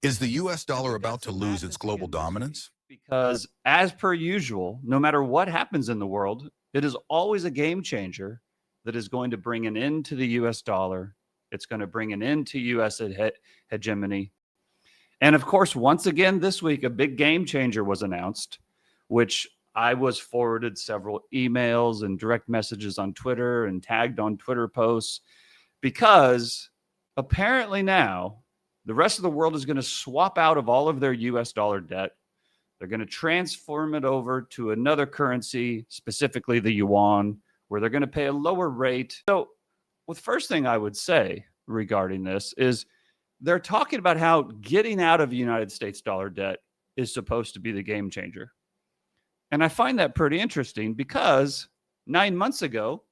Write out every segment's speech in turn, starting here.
Is the US And dollar look, about that's to a lose massive its global skin this week dominance? because, as per usual, no matter what happens in the world, it is always a game changer that is going to bring an end to the US dollar. It's going to bring an end to US hegemony. And of course, once again this week, a big game changer was announced, which I was forwarded several emails and direct messages on Twitter and tagged on Twitter posts because apparently now the rest of the world is going to swap out of all of their US dollar debt. They're going to transform it over to another currency, specifically the Yuan, where they're going to pay a lower rate. So, the first thing I would say regarding this is they're talking about how getting out of United States dollar debt is supposed to be the game changer. And I find that pretty interesting because 9 months ago,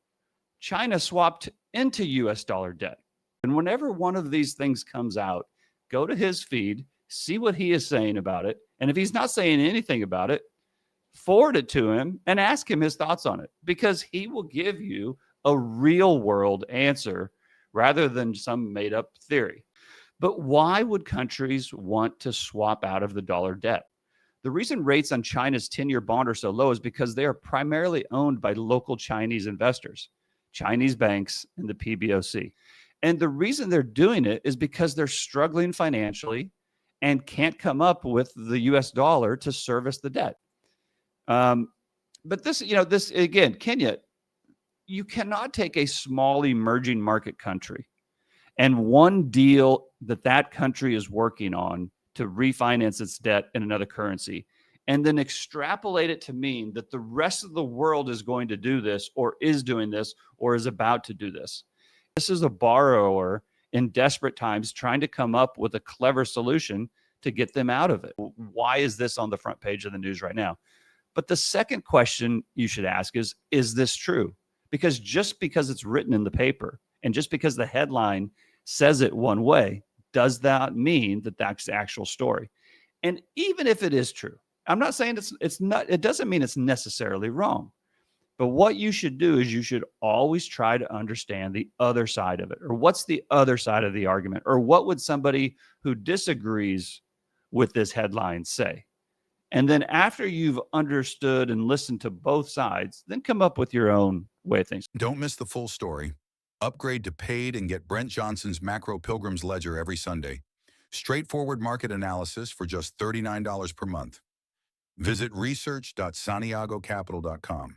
China swapped into US dollar debt. And whenever one of these things comes out, go to his feed, see what he is saying about it. And if he's not saying anything about it, forward it to him and ask him his thoughts on it because he will give you a real world answer rather than some made up theory. But why would countries want to swap out of the dollar debt? The reason rates on China's 10-year bond are so low is because they are primarily owned by local Chinese investors, Chinese banks, and the PBOC. And the reason they're doing it is because they're struggling financially and can't come up with the US dollar to service the debt. Um, but this again, Kenya, you cannot take a small emerging market country and one deal that country is working on to refinance its debt in another currency and then extrapolate it to mean that the rest of the world is going to do this or is doing this or is about to do this. This is a borrower in desperate times trying to come up with a clever solution to get them out of it. Why is this on the front page of the news right now? But the second question you should ask is this true? Because just because it's written in the paper and just because the headline says it one way, does that mean that that's the actual story? And even if it is true, I'm not saying it's not, it doesn't mean it's necessarily wrong. But what you should do is you should always try to understand the other side of it, or what's the other side of the argument, or what would somebody who disagrees with this headline say? And then after you've understood and listened to both sides, then come up with your own way of things. Don't miss the full story. Upgrade to paid and get Brent Johnson's Macro Pilgrim's Ledger every Sunday. Straightforward market analysis for just $39 per month. Visit research.santiagocapital.com.